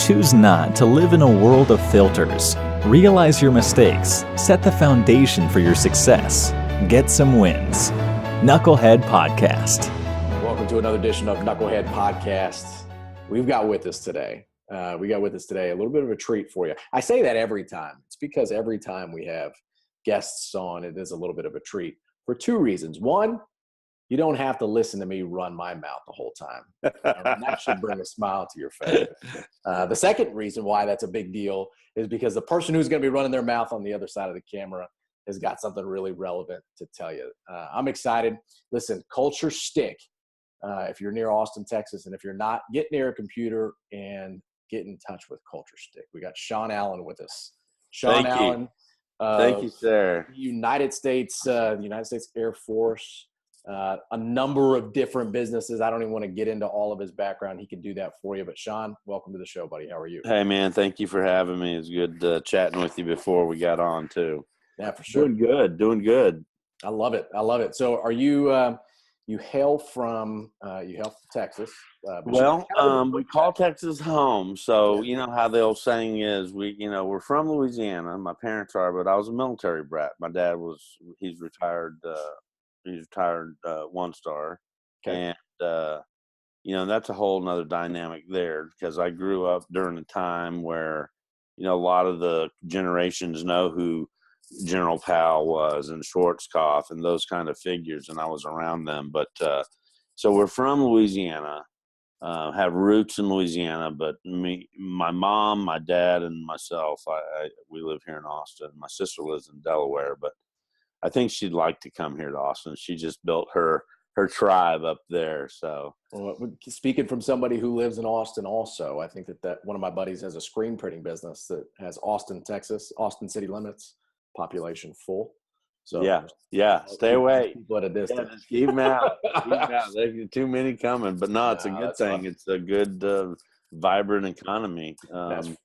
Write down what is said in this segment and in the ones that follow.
Choose not to live in a world of filters. Realize your mistakes. Set the foundation for your success. Get some wins. Knucklehead Podcast. Welcome to another edition of Knucklehead Podcast. We've got with us today a little bit of a treat for you. I say that every time. It's because every time we have guests on, it is a little bit of a treat for two reasons. One, you don't have to listen to me run my mouth the whole time. And that should bring a smile to your face. The second reason why that's a big deal is because the person who's going to be running their mouth on the other side of the camera has got something really relevant to tell you. I'm excited. Listen, culture stick. If you're near Austin, Texas, and if you're not, get near a computer and get in touch with Culture Stick. We got Sean Allen with us. Sean Allen. Thank you, sir. United States Air Force. A number of different businesses. I don't even want to get into all of his background. He can do that for you. But Sean, welcome to the show, buddy. How are you? Hey, man. Thank you for having me. It's good chatting with you before we got on, too. Yeah, for sure. Doing good. I love it. So are you you hail from Texas? We call Texas home. So, you know how the old saying is, we're from Louisiana. My parents are, but I was a military brat. My dad he's retired. He's retired one-star. Okay. And, that's a whole nother dynamic there because I grew up during a time where, a lot of the generations know who General Powell was and Schwarzkopf and those kind of figures, and I was around them. But so we're from Louisiana, have roots in Louisiana, but my mom, my dad, and myself, we live here in Austin. My sister lives in Delaware, but I think she'd like to come here to Austin. She just built her tribe up there. So, well, speaking from somebody who lives in Austin also, I think that one of my buddies has a screen printing business that has Austin, Texas, Austin city limits, population full. So yeah. Stay away. But a distance. Just keep them out. There's too many coming, but no, it's a good thing. Fun. It's a good, vibrant economy.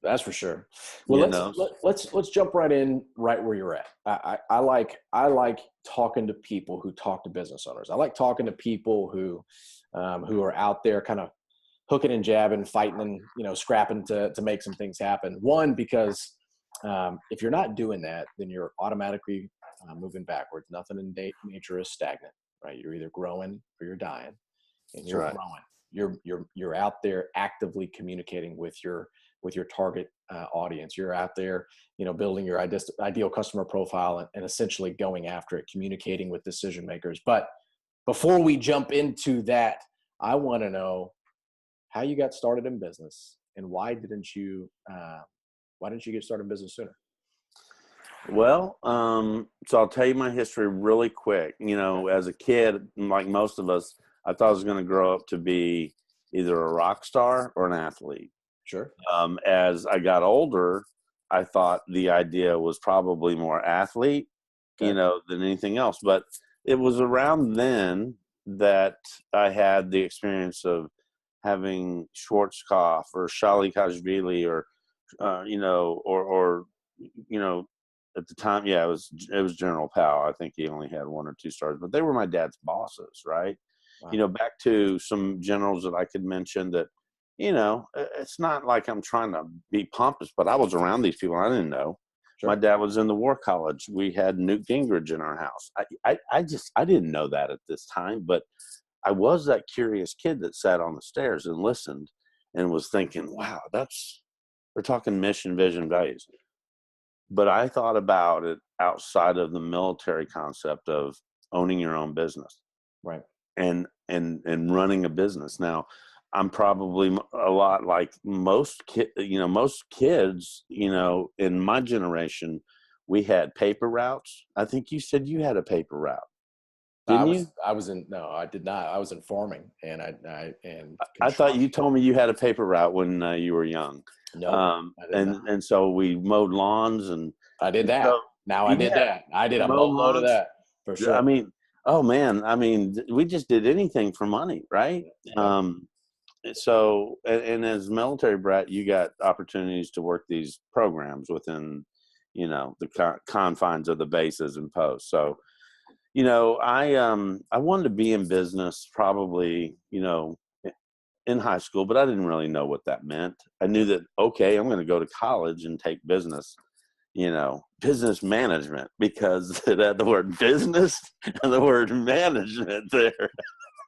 That's for sure. Well, let's jump right in right where you're at. I like talking to people who talk to business owners. I like talking to people who are out there kind of hooking and jabbing, fighting and scrapping to make some things happen. One, because if you're not doing that, then you're automatically moving backwards. Nothing in nature is stagnant, right? You're either growing or you're dying, and you're growing. You're out there actively communicating with your target audience. You're out there, building your ideal customer profile and essentially going after it, communicating with decision makers. But before we jump into that, I want to know how you got started in business and why didn't you get started in business sooner? Well, so I'll tell you my history really quick. As a kid, like most of us, I thought I was going to grow up to be either a rock star or an athlete. Sure. As I got older, I thought the idea was probably more athlete, than anything else. But it was around then that I had the experience of having Schwarzkopf or Shalikashvili or at the time, it was General Powell. I think he only had 1 or 2 stars, but they were my dad's bosses, right? Wow. Back to some generals that I could mention that, it's not like I'm trying to be pompous, but I was around these people. I didn't know. Sure. My dad was in the War College. We had Newt Gingrich in our house. I didn't know that at this time, but I was that curious kid that sat on the stairs and listened and was thinking, wow, we're talking mission, vision, values. But I thought about it outside of the military concept of owning your own business. Right. And running a business. Now, I'm probably a lot like most kids, in my generation, we had paper routes. I think you said you had a paper route. Didn't you? No, I did not. I was in farming and I thought you told me you had a paper route when you were young. No, and so we mowed lawns and I did that. I did a boatload of that for sure. I mean, oh man, we just did anything for money, right? Yeah. So, and as a military brat, you got opportunities to work these programs within, the confines of the bases and posts. So, I wanted to be in business probably, in high school, but I didn't really know what that meant. I knew that, okay, I'm going to go to college and take business, business management, because it had the word business and the word management there.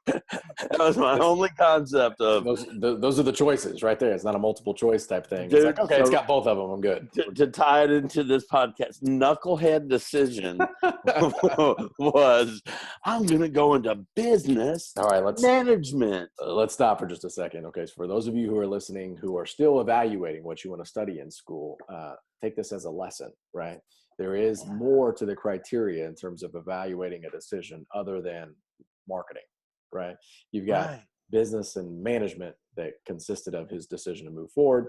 That was my only concept of those are the choices right there. It's not a multiple choice type thing. Dude, it's like, okay, it's got both of them. I'm good. To tie it into this podcast, knucklehead decision was, I'm going to go into business. All right, management. Let's stop for just a second. Okay, so for those of you who are listening, who are still evaluating what you want to study in school, take this as a lesson, right? There is more to the criteria in terms of evaluating a decision other than marketing. Right. You've got business and management that consisted of his decision to move forward.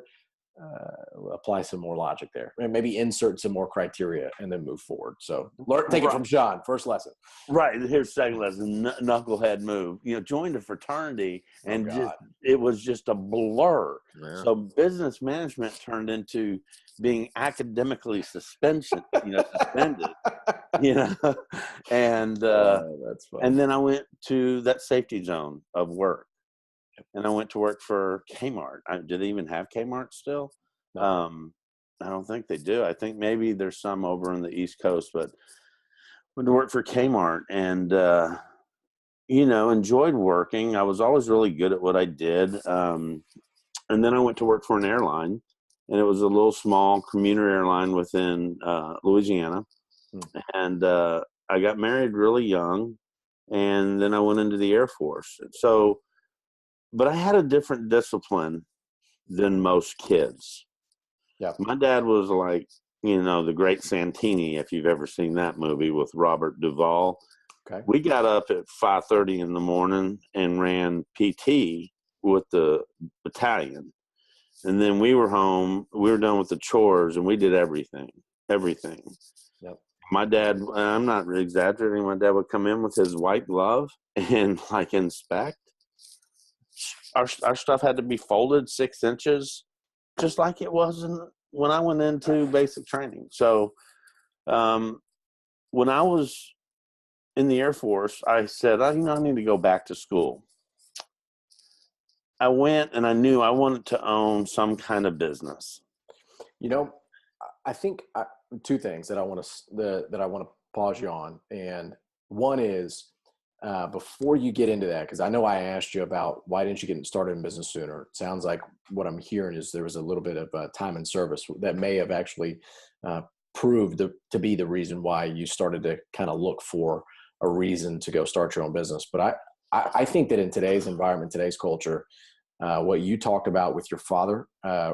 Apply some more logic there, and maybe insert some more criteria and then move forward. So take it from Sean. First lesson. Right. Here's second lesson. Knucklehead move. Joined a fraternity and it was just a blur. Yeah. So business management turned into being academically suspended, and that's fun. And then I went to that safety zone of work. And I went to work for Kmart. Do they even have Kmart still? No. I don't think they do. I think maybe there's some over on the East Coast, but went to work for Kmart and, enjoyed working. I was always really good at what I did. And then I went to work for an airline, and it was a little small commuter airline within Louisiana. And I got married really young, and then I went into the Air Force. So, but I had a different discipline than most kids. Yeah. My dad was like, the Great Santini, if you've ever seen that movie with Robert Duvall. Okay. We got up at 5:30 in the morning and ran PT with the battalion. And then we were home, we were done with the chores, and we did everything. Yep. My dad, I'm not exaggerating, my dad would come in with his white glove and inspect. Our stuff had to be folded 6 inches, just like it was when I went into basic training. So when I was in the Air Force, I said, I need to go back to school. I went and I knew I wanted to own some kind of business. I think two things that I want to pause you on. And one is, before you get into that, because I know I asked you about why didn't you get started in business sooner. It sounds like what I'm hearing is there was a little bit of time and service that may have actually proved to be the reason why you started to kind of look for a reason to go start your own business. But I think that in today's environment, today's culture, what you talked about with your father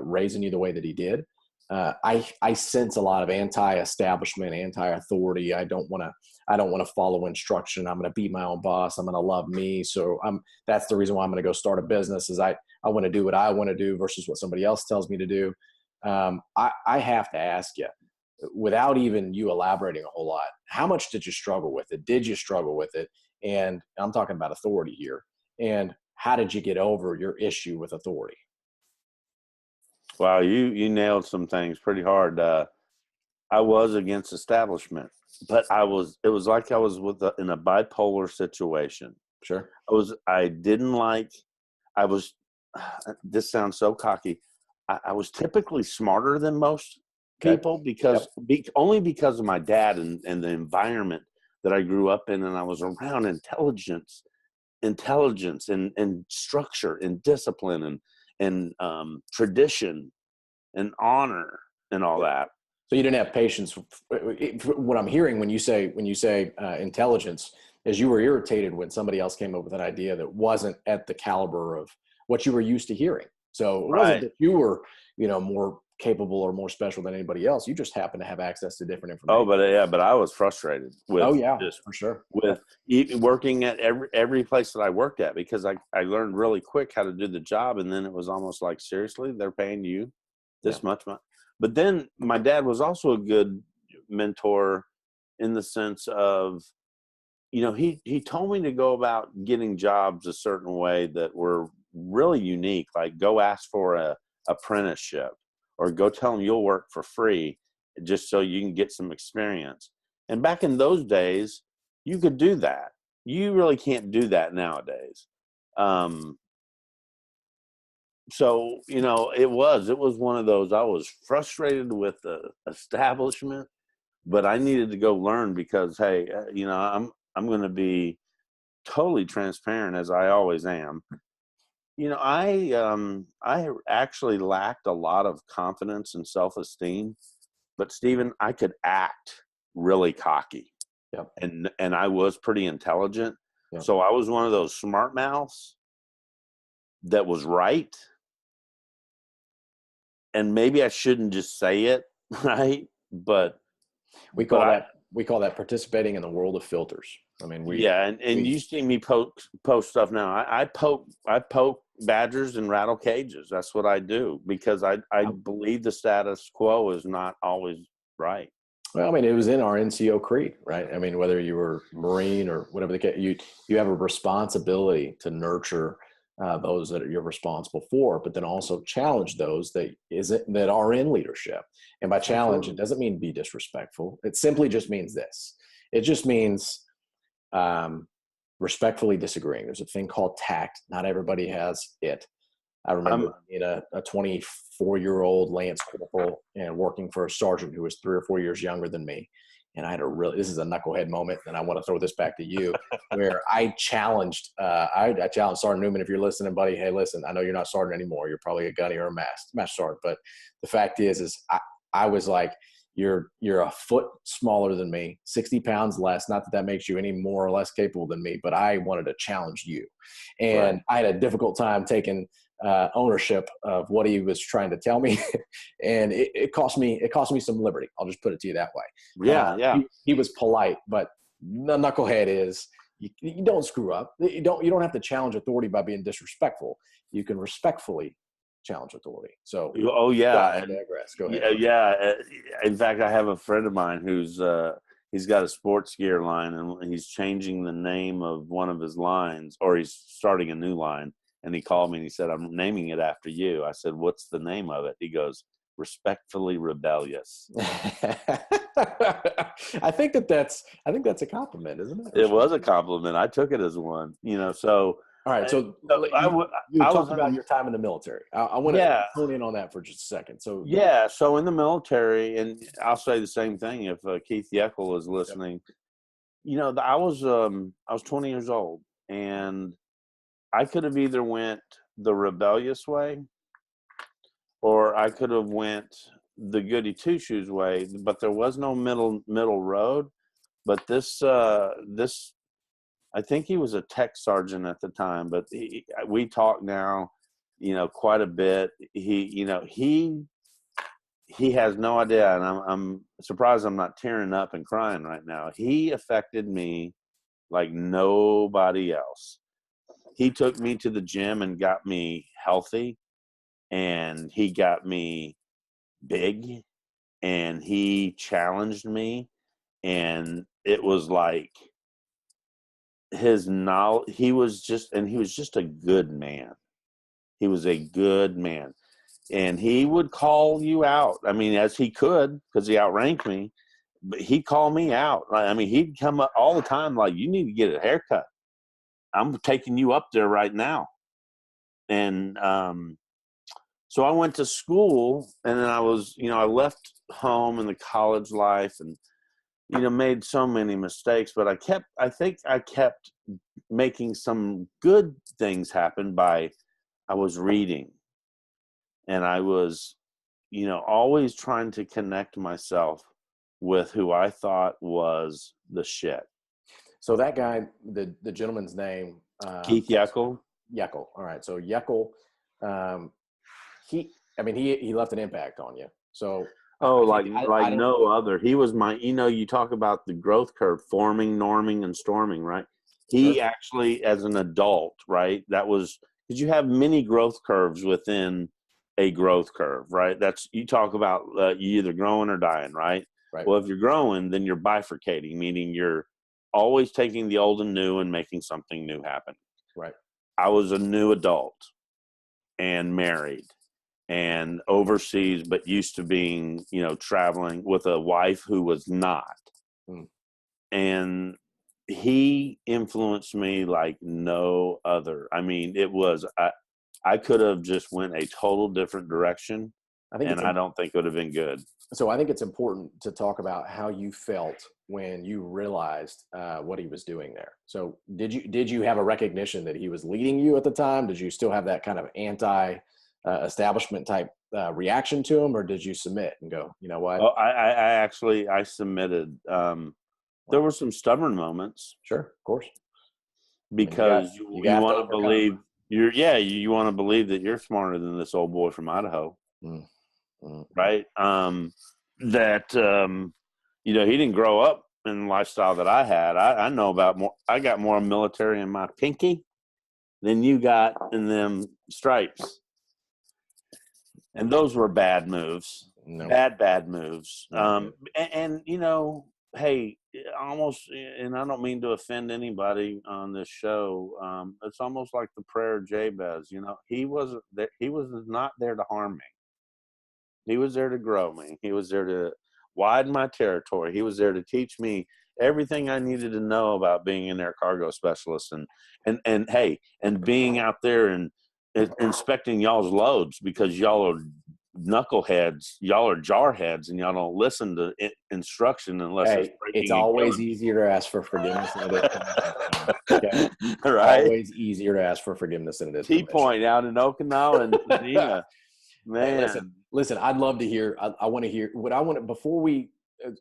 raising you the way that he did, I sense a lot of anti-establishment, anti-authority. I don't want to follow instruction. I'm going to be my own boss. I'm going to love me. So that's the reason why I'm going to go start a business, is I want to do what I want to do versus what somebody else tells me to do. I have to ask you, without even you elaborating a whole lot, how much did you struggle with it? Did you struggle with it? And I'm talking about authority here. And how did you get over your issue with authority? Wow, you nailed some things pretty hard. I was against establishment, but it was like I was in a bipolar situation. Sure. This sounds so cocky. I was typically smarter than most people because only because of my dad and the environment that I grew up in, and I was around intelligence and structure and discipline and tradition and honor and all that. So you didn't have patience. What I'm hearing when you say intelligence is you were irritated when somebody else came up with an idea that wasn't at the caliber of what you were used to hearing. So it wasn't that you were, more capable or more special than anybody else. You just happen to have access to different information. But I was frustrated with. Oh yeah, for sure. With working at every place that I worked at, because I learned really quick how to do the job, and then it was almost like, seriously, they're paying you this much money. But then my dad was also a good mentor in the sense of, he told me to go about getting jobs a certain way that were really unique, like go ask for a apprenticeship, or go tell them you'll work for free just so you can get some experience. And back in those days, you could do that. You really can't do that nowadays. so, it was one of those, I was frustrated with the establishment, but I needed to go learn because, hey, I'm going to be totally transparent as I always am. I actually lacked a lot of confidence and self-esteem, but Stephen, I could act really cocky. Yep. And I was pretty intelligent. Yep. So I was one of those smart mouths that was right. And maybe I shouldn't just say it, right? But we call that participating in the world of filters. I mean, you see me post stuff now. I poke badgers and rattle cages. That's what I do because I believe the status quo is not always right. Well, I mean, it was in our NCO creed, right? I mean, whether you were Marine or whatever the case, you have a responsibility to nurture those that you're responsible for, but then also challenge those that are in leadership. And by challenge, It doesn't mean be disrespectful. It simply just means this. It just means respectfully disagreeing. There's a thing called tact. Not everybody has it. I remember being a 24-year-old Lance Corporal and working for a sergeant who was 3 or 4 years younger than me. And I had this is a knucklehead moment, and I want to throw this back to you, where I challenged Sergeant Newman, if you're listening, buddy, hey, listen, I know you're not sergeant anymore. You're probably a gunny or a master sergeant. But the fact is I was like, you're a foot smaller than me, 60 pounds less. Not that makes you any more or less capable than me, but I wanted to challenge you. And I had a difficult time taking ownership of what he was trying to tell me. And it cost me some liberty. I'll just put it to you that way. Yeah. He was polite, but the knucklehead is you don't screw up. You don't have to challenge authority by being disrespectful. You can respectfully challenge authority. So, oh yeah. Go ahead. Yeah. In fact, I have a friend of mine who's, he's got a sports gear line and he's changing the name of one of his lines, or he's starting a new line. And he called me and he said, I'm naming it after you. I said, what's the name of it? He goes, Respectfully Rebellious. I think that's a compliment, isn't it? It was a compliment. I took it as one, so. All right. So you talked about your time in the military. I want to hone in on that for just a second. So So in the military, and I'll say the same thing if Keith Yeckel is listening. I was 20 years old, and I could have either went the rebellious way, or I could have went the goody two shoes way. But there was no middle road. But this I think he was a tech sergeant at the time, but we talk now, quite a bit. He has no idea, and I'm surprised I'm not tearing up and crying right now. He affected me like nobody else. He took me to the gym and got me healthy, and he got me big, and he challenged me, and it was like his knowledge. He was just a good man. He was a good man, and he would call you out. I mean, as he could, because he outranked me, but he'd call me out. I mean, he'd come up all the time like, you need to get a haircut. I'm taking you up there right now. And so I went to school, and then I was, I left home in the college life, and made so many mistakes, but I think I kept making some good things happen I was reading, and I was, always trying to connect myself with who I thought was the shit. So that guy, the gentleman's name, Keith Yeckel. Yeckel. All right. So Yeckel, he left an impact on you. So, like no other. He was my, you talk about the growth curve, forming, norming, and storming, right? He actually, as an adult, right? That was, because you have many growth curves within a growth curve, right? That's, you talk about you either growing or dying, right? Right. Well, if you're growing, then you're bifurcating, meaning you're always taking the old and new and making something new happen. Right. I was a new adult and married and overseas, but used to being, traveling with a wife who was not. And he influenced me like no other. I mean, it was, I could have just went a total different direction, I don't think it would have been good. So I think it's important to talk about how you felt when you realized what he was doing there. So did you have a recognition that he was leading you at the time? Did you still have that kind of anti-establishment type reaction to him, or did you submit and go, you know what? Oh, I submitted. There were some stubborn moments. Sure, of course. Because you want to believe you want to believe that you're smarter than this old boy from Idaho. Right? That he didn't grow up in the lifestyle that I had. I know about more. I got more military in my pinky than you got in them stripes. And those were bad moves. No. Bad moves. Hey, almost, and I don't mean to offend anybody on this show. It's almost like the prayer of Jabez. He was not there to harm me. He was there to grow me. He was there to widen my territory. He was there to teach me everything I needed to know about being an air cargo specialist and being out there and inspecting y'all's loads, because y'all are knuckleheads, y'all are jarheads, and y'all don't listen to instruction unless it's always easier to ask for forgiveness than it is. Okay? Right? Always easier to ask for forgiveness than it is. T-Point out in Okinawa and Medina. Man, hey, listen, I'd love to hear. I want to hear what I want to, before we,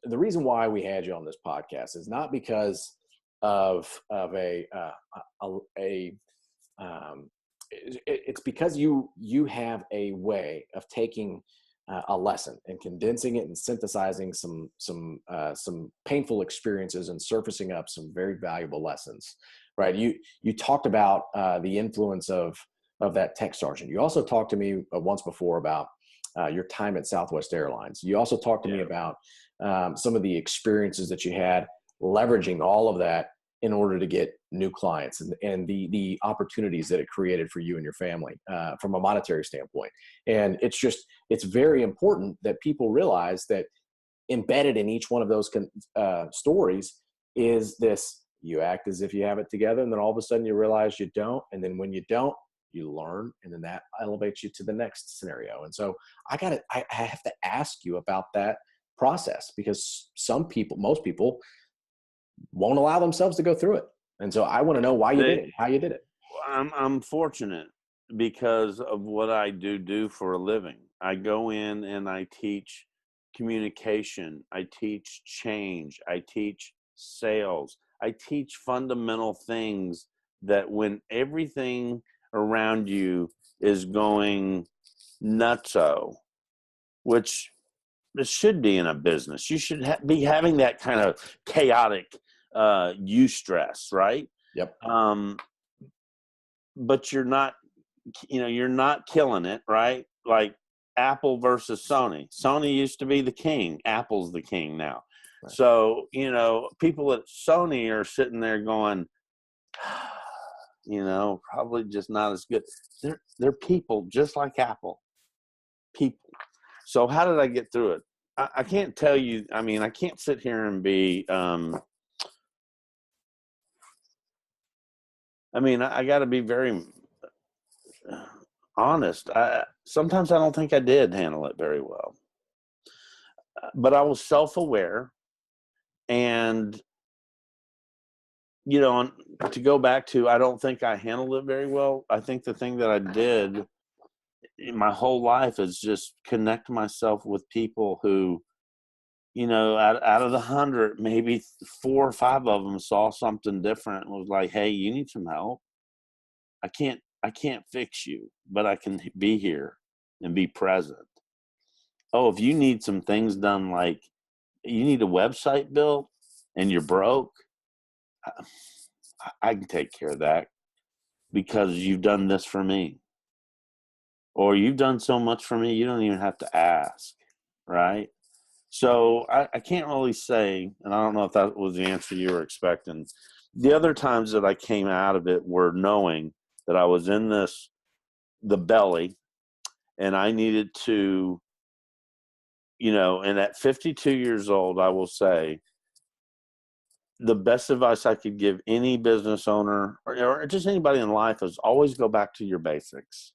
the reason why we had you on this podcast is not because of it's because you have a way of taking a lesson and condensing it and synthesizing some painful experiences and surfacing up some very valuable lessons, right? You talked about the influence of that tech sergeant. You also talked to me once before about your time at Southwest Airlines. You also talked to me about some of the experiences that you had leveraging all of that in order to get new clients and the opportunities that it created for you and your family from a monetary standpoint. And it's very important that people realize that embedded in each one of those stories is this: you act as if you have it together, and then all of a sudden you realize you don't. And then when you don't, you learn, and then that elevates you to the next scenario. And so I have to ask you about that process, because most people won't allow themselves to go through it. And so I want to know why you did it, how you did it. I'm fortunate because of what I do for a living. I go in and I teach communication. I teach change. I teach sales. I teach fundamental things that when everything around you is going nutso, which it should be in a business. You should be having that kind of chaotic eustress, right? Yep. But you're not killing it, right? Like Apple versus Sony. Sony used to be the king. Apple's the king now. Right. So, people at Sony are sitting there going, probably just not as good. They're people just like Apple. People. So how did I get through it? I can't tell you. I mean, I can't sit here and be, I got to be very honest. Sometimes I don't think I did handle it very well. But I was self-aware. And, to go back to, I don't think I handled it very well. I think the thing that I did in my whole life is just connect myself with people who, out of the 100, maybe 4 or 5 of them saw something different and was like, hey, you need some help. I can't fix you, but I can be here and be present. Oh, if you need some things done, like you need a website built and you're broke, I can take care of that because you've done this for me. Or you've done so much for me, you don't even have to ask, right? So I can't really say, and I don't know if that was the answer you were expecting. The other times that I came out of it were knowing that I was in the belly, and I needed to, and at 52 years old, I will say, the best advice I could give any business owner or just anybody in life is always go back to your basics.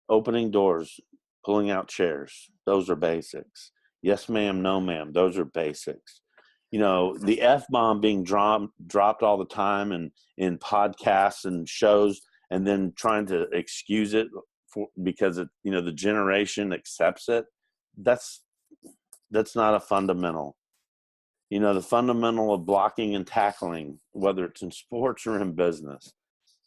Opening doors, pulling out chairs. Those are basics. Yes, ma'am. No, ma'am. Those are basics. You know, the F-bomb being dropped all the time and in podcasts and shows, and then trying to excuse it because it, you know, the generation accepts it. That's not a fundamental. You know, the fundamental of blocking and tackling, whether it's in sports or in business.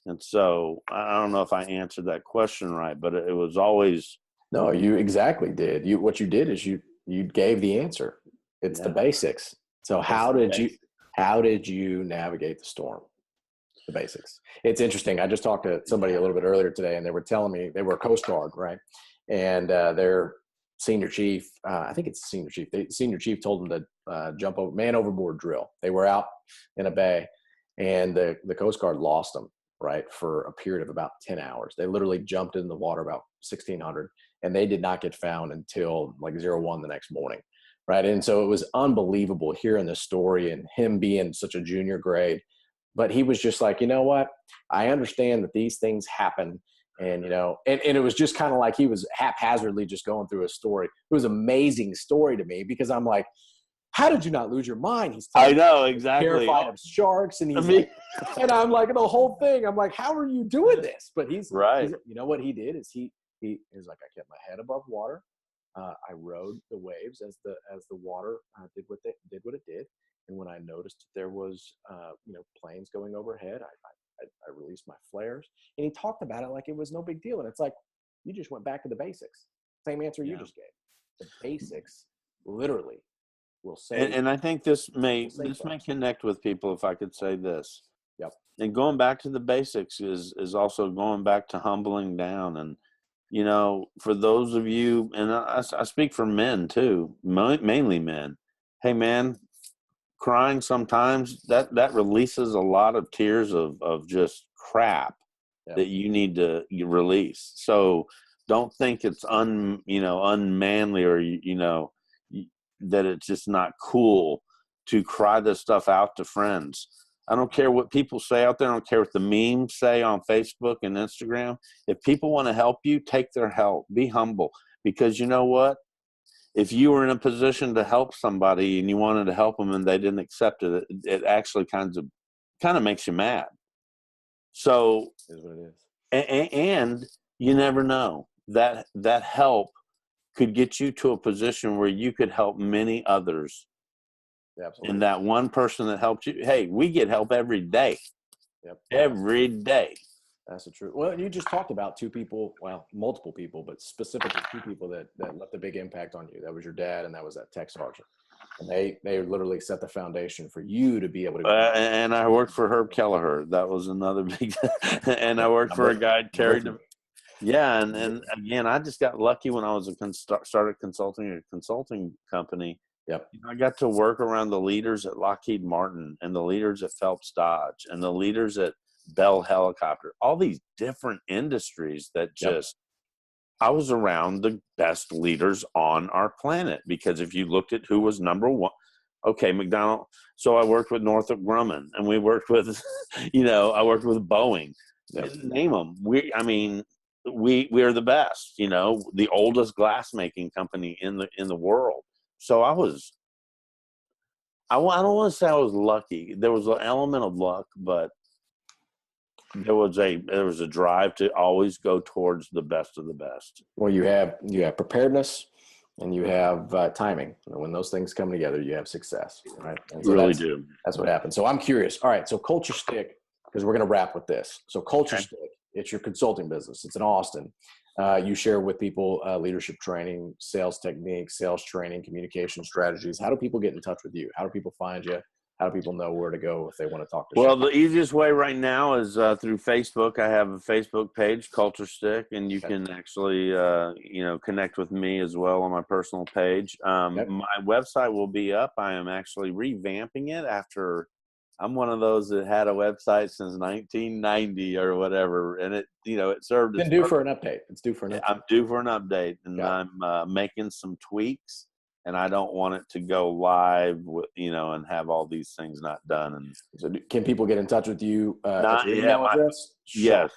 And so I don't know if I answered that question right, but it was always. No, you exactly did. What you did is you gave the answer. It's the basics. So how did you navigate the storm? The basics. It's interesting. I just talked to somebody a little bit earlier today, and they were telling me they were a Coast Guard, right? And their senior chief, I think it's the senior chief. The senior chief told them to jump over, man overboard drill. They were out in a bay, and the Coast Guard lost them, right, for a period of about 10 hours. They literally jumped in the water about 1600, and they did not get found until like 01 the next morning, right? And so it was unbelievable hearing this story and him being such a junior grade. But he was just like, you know what? I understand that these things happen. And, you know, and it was just kind of like he was haphazardly just going through a story. It was an amazing story to me because I'm like, how did you not lose your mind? He's I know, exactly. Terrified of sharks. And he's like, and I'm like, the whole thing, I'm like, how are you doing this? But he's right. You know what he did is he is like, I kept my head above water. I rode the waves as the water did what it did. And when I noticed there was, you know, planes going overhead, I released my flares. And he talked about it like it was no big deal. And it's like, you just went back to the basics. Same answer you just gave. The basics literally will save. And I think this may connect with people if I could say this. Yep. And going back to the basics is also going back to humbling down. And, you know, for those of you, and I speak for men too, mainly men. Hey, man, crying sometimes that releases a lot of tears of just crap that you need to release. So don't think it's unmanly or, you know, that it's just not cool to cry this stuff out to friends. I don't care what people say out there. I don't care what the memes say on Facebook and Instagram. If people want to help you, take their help. Be humble. Because you know what? If you were in a position to help somebody and you wanted to help them and they didn't accept it, it actually kind of makes you mad. So it is what it is. And you never know. That help could get you to a position where you could help many others. Absolutely. And that one person that helped you, hey, we get help every day. Yep. Every day. That's the truth. Well, you just talked about two people, well, multiple people, but specifically two people that left a big impact on you. That was your dad, and that was that tech sergeant. And they literally set the foundation for you to be able to. And I worked for Herb Kelleher. That was another big. And I worked for a guy, Terry. Yeah, and again, I just got lucky when I was started consulting a consulting company. Yep. I got to work around the leaders at Lockheed Martin and the leaders at Phelps Dodge and the leaders at Bell Helicopter, all these different industries that just, I was around the best leaders on our planet because if you looked at who was number one, okay, McDonald. So I worked with Northrop Grumman and we worked with, I worked with Boeing. Yep. Name them. We are the best, the oldest glass making company in the world. So I don't want to say I was lucky. There was an element of luck, but there was a drive to always go towards the best of the best. Well, you have preparedness and you have timing. When those things come together, you have success, right? And so you really do. That's what happens. So I'm curious. All right. So Culture Stick, because we're going to wrap with this. So Culture Stick, it's your consulting business. It's in Austin. You share with people leadership training, sales techniques, sales training, communication strategies. How do people get in touch with you? How do people find you? How do people know where to go if they want to talk to you? Well, the easiest way right now is through Facebook. I have a Facebook page, Culture Stick, and you can actually, connect with me as well on my personal page. My website will be up. I am actually revamping it after I'm one of those that had a website since 1990 or whatever, and it served. It's due for an update. It's due for an update. I'm due for an update, and I'm making some tweaks. And I don't want it to go live, and have all these things not done. And so, can people get in touch with you? At your email address? Yes,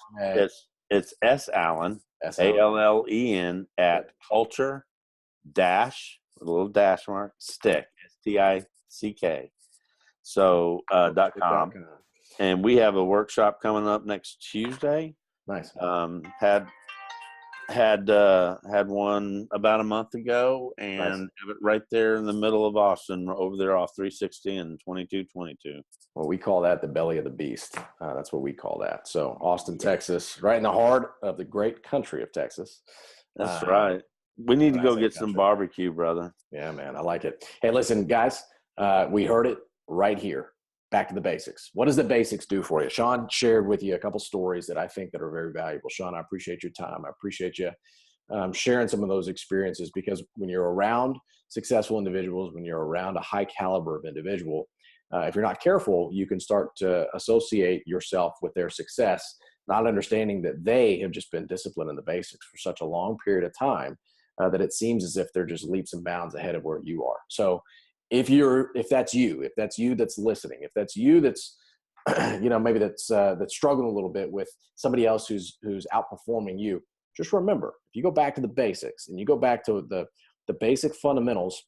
it's S Allen ALLEN at culture dash, with a little dash mark, stick, STICK. So, .com. And we have a workshop coming up next Tuesday. Nice. Had one about a month ago, and nice. Have it right there in the middle of Austin, over there off 360 and 2222. Well, we call that the belly of the beast. That's what we call that. So Austin, Texas, right in the heart of the great country of Texas. That's right. We need to go get some barbecue, brother. Yeah, man. I like it. Hey, listen, guys, we heard it right here. Back to the basics. What does the basics do for you? Sean shared with you a couple stories that I think that are very valuable. Sean, I appreciate your time. I appreciate you sharing some of those experiences, because when you're around successful individuals, when you're around a high caliber of individual, if you're not careful, you can start to associate yourself with their success, not understanding that they have just been disciplined in the basics for such a long period of time that it seems as if they're just leaps and bounds ahead of where you are. So if that's you that's listening, if that's you that's maybe that's struggling a little bit with somebody else who's outperforming you, just remember, if you go back to the basics and you go back to the basic fundamentals,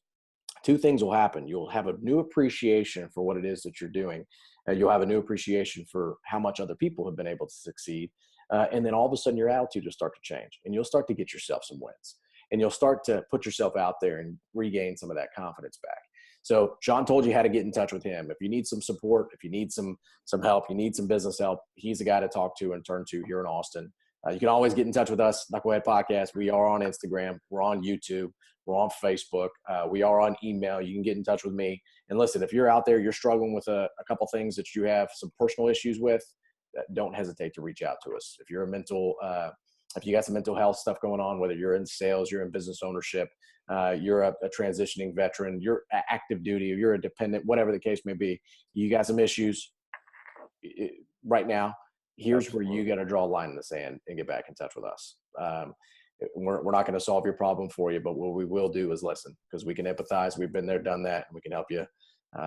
two things will happen. You'll have a new appreciation for what it is that you're doing. You'll have a new appreciation for how much other people have been able to succeed. And then all of a sudden your attitude will start to change, and you'll start to get yourself some wins, and you'll start to put yourself out there and regain some of that confidence back. So Sean told you how to get in touch with him. If you need some support, if you need some help, you need some business help, he's the guy to talk to and turn to here in Austin. You can always get in touch with us, Knucklehead Podcast. We are on Instagram. We're on YouTube. We're on Facebook. We are on email. You can get in touch with me. And listen, if you're out there, you're struggling with a couple things that you have some personal issues with, don't hesitate to reach out to us. If you're if you got some mental health stuff going on, whether you're in sales, you're in business ownership, you're a transitioning veteran, you're active duty, or you're a dependent, whatever the case may be, you got some issues right now, here's where you got to draw a line in the sand and get back in touch with us. We're not going to solve your problem for you, but what we will do is listen, because we can empathize. We've been there, done that, and we can help you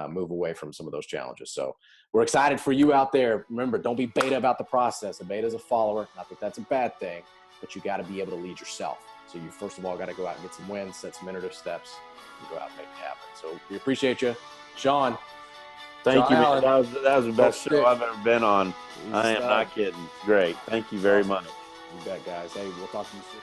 move away from some of those challenges. So we're excited for you out there. Remember, don't be beta about the process. A beta is a follower. Not that that's a bad thing, but you got to be able to lead yourself. So you first of all got to go out and get some wins, set some iterative steps, and go out and make it happen. So we appreciate you. Sean. Thank you, man. That was the best show I've ever been on. I am not kidding. Great. Thank you very much. You bet, guys. Hey, we'll talk to you soon.